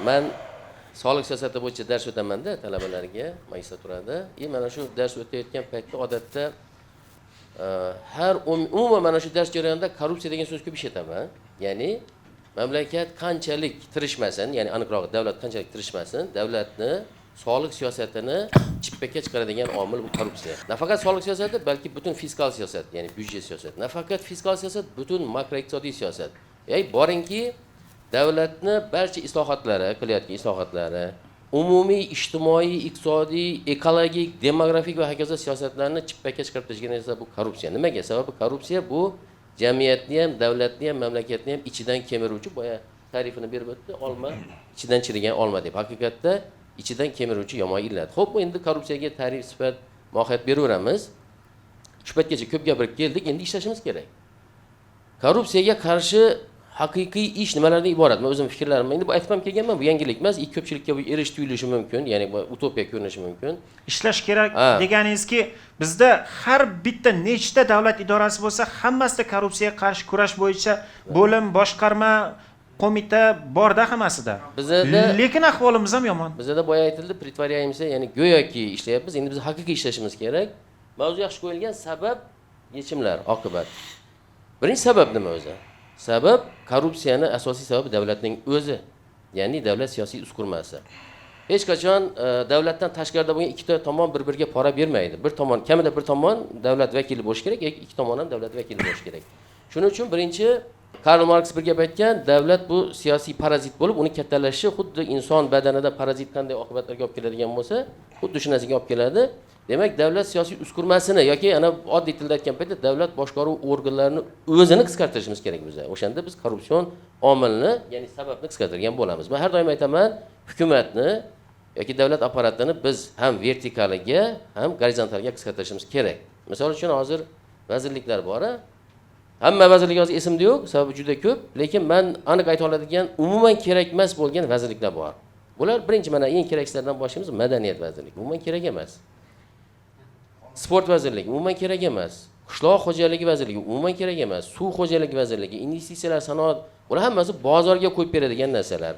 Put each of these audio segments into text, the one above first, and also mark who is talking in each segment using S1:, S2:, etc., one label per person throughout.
S1: Men soliq siyosati bo'yicha dars o'taman-da talabalarga magistraturada. Mana shu dars o'tayotgan paytda odatda umuman mana shu dars jarayonida korrupsiya degan so'z ko'p ishitaman. Ya'ni mamlakat qanchalik tirishmasin, ya'ni aniqroq davlat qanchalik tirishmasin, davlatni soliq siyosatini chippakka chiqaradigan omil bu korrupsiya. Nafaqat soliq siyosati, balki butun fiskal siyosat, ya'ni byudjet siyosati. Nafaqat fiskal siyosat, butun makroiqtisodiy siyosat. Ya'ni boringki davlatni barcha islohotlari, qilayotgan islohotlari, umumiy ijtimoiy, iqtisodiy, ekologik, demografik va hokazo siyosatlarni chippakka chiqarib tashlagan esa bu korrupsiya. Nimaga? Sababi korrupsiya bu jamiyatni ham, davlatni ham, mamlakatni ham ichidan kemiruvchi, boya ta'rifini berib o'tdi, olma ichidan chirigan olma deb. Haqiqatda ichidan kemiruvchi yomon illat. Xo'p, endi korrupsiyaga ta'rif sifat mohiyat beraveramiz. Shu paytgacha ko'p gapirib keldik, endi ishlashimiz kerak. Korrupsiyaga qarshi haqiqiy ish nimalardan iborat? Men o'zim fikrlarim. Endi bu aytmam kelganman, bu yangilik emas, ko'pchilikka bu erish tuyulishi mumkin, ya'ni bu utopiya ko'rinishi mumkin.
S2: Ishlash kerak deganingizki, bizda har bitta nechta davlat idorasi bo'lsa, hammasida korrupsiyaga qarshi kurash bo'yicha bo'lim, boshqarma, qo'mita borda hammasida. Lekin ahvolimiz ham yomon.
S1: Bizda boya aytildi, pretvaryaемся, ya'ni go'yoki ishlayapmiz. Endi biz haqiqiy ishlashimiz kerak. Mavzu yaxshi qo'yilgan, sabab, yechimlar, oqibat. Birinchi sabab nima o'zi? Sabab korrupsiyani asosiy sababi davlatning o'zi, ya'ni davlat siyosiy uskurmasi. Hech qachon davlatdan tashqarida bo'lgan ikkita tomon bir-biriga pora bermaydi. Bir tomon, kamida bir tomon davlat vakili bo'lishi kerak, yoki ikki tomon ham davlat vakili bo'lishi kerak. Shuning uchun birinchi Karl Marks bir gap aytgan, davlat bu siyosiy parazit bo'lib, uni kattalashi xuddi inson badanida parazit qanday oqibatlarga olib keladigan bo'lsa, xuddi shu narsaga olib keladi. Demak, davlat siyosiy uskurmasini yoki ana oddiy tilda aytgan paytda davlat boshqaruv organlarini o'zini qisqartirishimiz kerak biz. O'shanda biz korrupsion omilni, ya'ni sababni qisqartirgan bo'lamiz. Men har doim aytaman, hukumatni yoki davlat apparatini biz ham vertikaliga, ham gorizontalga qisqartirishimiz kerak. Misol uchun hozir vazirliklar bor. Hamma vazirlik hozir esimda yo'q, sababi juda ko'p, lekin men aniq ayta oladigan umuman kerak emas bo'lgan vazirliklar bor. Bular birinchi mana eng keraksizlardan boshlaymiz, madaniyat vazirligi. Umuman kerak emas. Sport vazirligi umuman kerak emas. Qishloq xo'jaligi vazirligi umuman kerak emas. Suv xo'jaligi vazirligi, investitsiyalar, sanoat, bular hammasi bozorga qo'yib beradigan narsalar.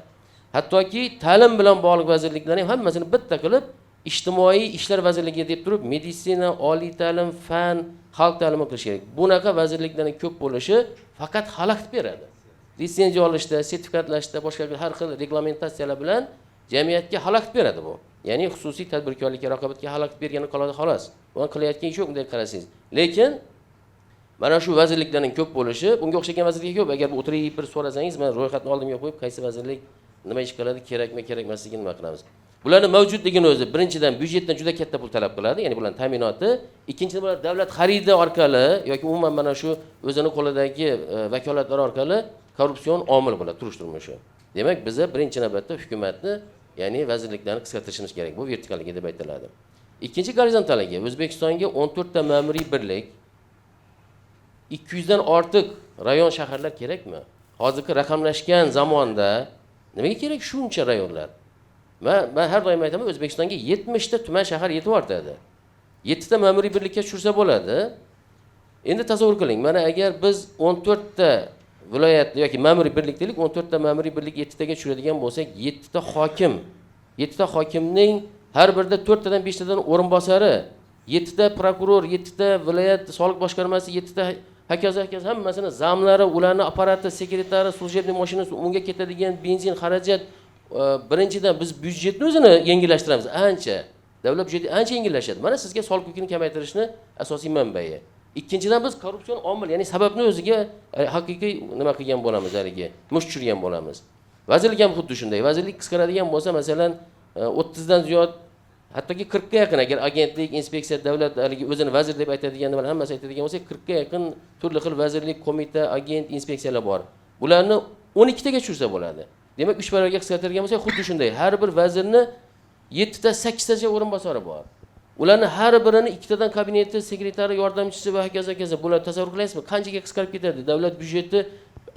S1: Hattoki ta'lim bilan bog'liq vazirliklar ham hammasini bitta qilib ijtimoiy ishlar vazirligi deb turib, meditsina, oliy ta'lim, fan, xalq ta'limi qilish kerak. Bunaqa vazirliklarning ko'p bo'lishi faqat xalaqit beradi. Litsenziya olishda, sertifikatlashda, boshqa har xil reglamentatsiyalar bilan jamiyatga xalaqit beradi bu. Ya'ni xususiy tadbirkorlikka, raqobatga xalaqit bergani qoladi xolos. Buni qilayotgan ish yo'q bunday qarasangiz. Lekin mana shu vazirliklarning ko'p bo'lishi, bunga o'xshagan vazirlik ko'p. Agar bu o'tirib bir so'rasangiz, men ro'yxatni oldimga qo'yib, qaysi vazirlik nima ish qiladi, kerakmi, kerak emasligini nima qilamiz. Bularning mavjudligini o'zi birinchidan byudjetdan juda katta pul talab qiladi, ya'ni bularning ta'minoti. Ikkinchidan bular davlat xaridi orqali yoki umuman mana shu o'zini qo'lidagi vakolatlar orqali korrupsion omil bo'ladi turish turmushi. Demak, biz birinchi navbatda hukumatni, ya'ni vazirliklarni qisqartirishimiz kerak. Bu vertikalligi deb aytiladi. Ikkinchi gorizontalligi, O'zbekistonga 14 ta ma'muriy birlik, 200 dan ortiq rayon shaharlar kerakmi? Hozirgi raqamlashgan zamonda nimaga kerak shuncha rayonlar? Men har doim aytaman, O'zbekistonga 70 ta tuman shahar yetib ortadi. 7 ta ma'muriy birlikka tushirsa bo'ladi. Endi tasavvur qiling, mana agar biz 14 ta viloyat yoki ma'muriy birlik deylik, 14 ta ma'muriy birlik 7 taga tushiradigan bo'lsak, 7 ta hokim, 7 ta hokimning har birida 4 tadan 5 tadan o'rinbosari, 7 ta prokuror, 7 ta viloyat soliq boshqarmasi, 7 ta hokazo hammasini zamlari, ularning apparati, sekretari, служебный mashinasi, unga ketadigan benzin, xarajat. Birinchidan biz byudjetni o'zini yengillashtiramiz. Ancha davlat byudjeti ancha yengillashadi. Mana sizga soliq yukini kamaytirishni asosiy manbai. Ikkinchidan biz korrupsion omil, ya'ni sababni o'ziga haqiqiy nima qilgan bo'lamiz, haligi mush tushirgan bo'lamiz. Vazirlik ham xuddi shunday. Vazirlik qisqaradigan bo'lsa, masalan, 30 dan ziyod, hattoki 40 ga yaqin agar agentlik, inspeksiya, davlat haligi o'zini vazir deb aytadiganlar hammasi aytadigan bo'lsa, 40 ga yaqin turli xil vazirlik, qo'mita, agent, inspeksiyalar bor. Bularni 12 taga tushirsa bo'ladi. Demak, 3 barobarga qisqartirgan bo'lsa, xuddi shunday. Har bir vazirni 7 ta, 8 tacha o'rinbosari bor. Ularni har birini 2 tadan kabineti, sekretari, yordamchisi va hokazo. Bular tasavvur qilasizmi? Qanchaga qisqarib ketadi? Davlat byudjeti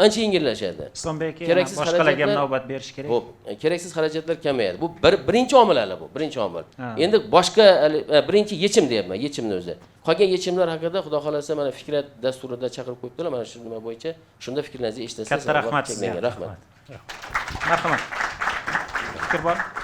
S1: ancha yengillashadi.
S2: Islombek aka boshqalarga ham navbat berish kerak.
S1: Xo'p, keraksiz xarajatlar kamayadi. Bu birinchi omil hali bu, birinchi omil. Endi boshqa birinchi yechim deyapman, yechimni o'zi. Qolgan yechimlar haqida Xudo xolasa mana Fikrat dasturida chaqirib qo'yibdilar, mana shu nima bo'yicha. Shunda fikrlaringizni eshitasangiz.
S2: Katta rahmat sizga.
S1: Rahmat.
S2: Marhamat. fikr bor?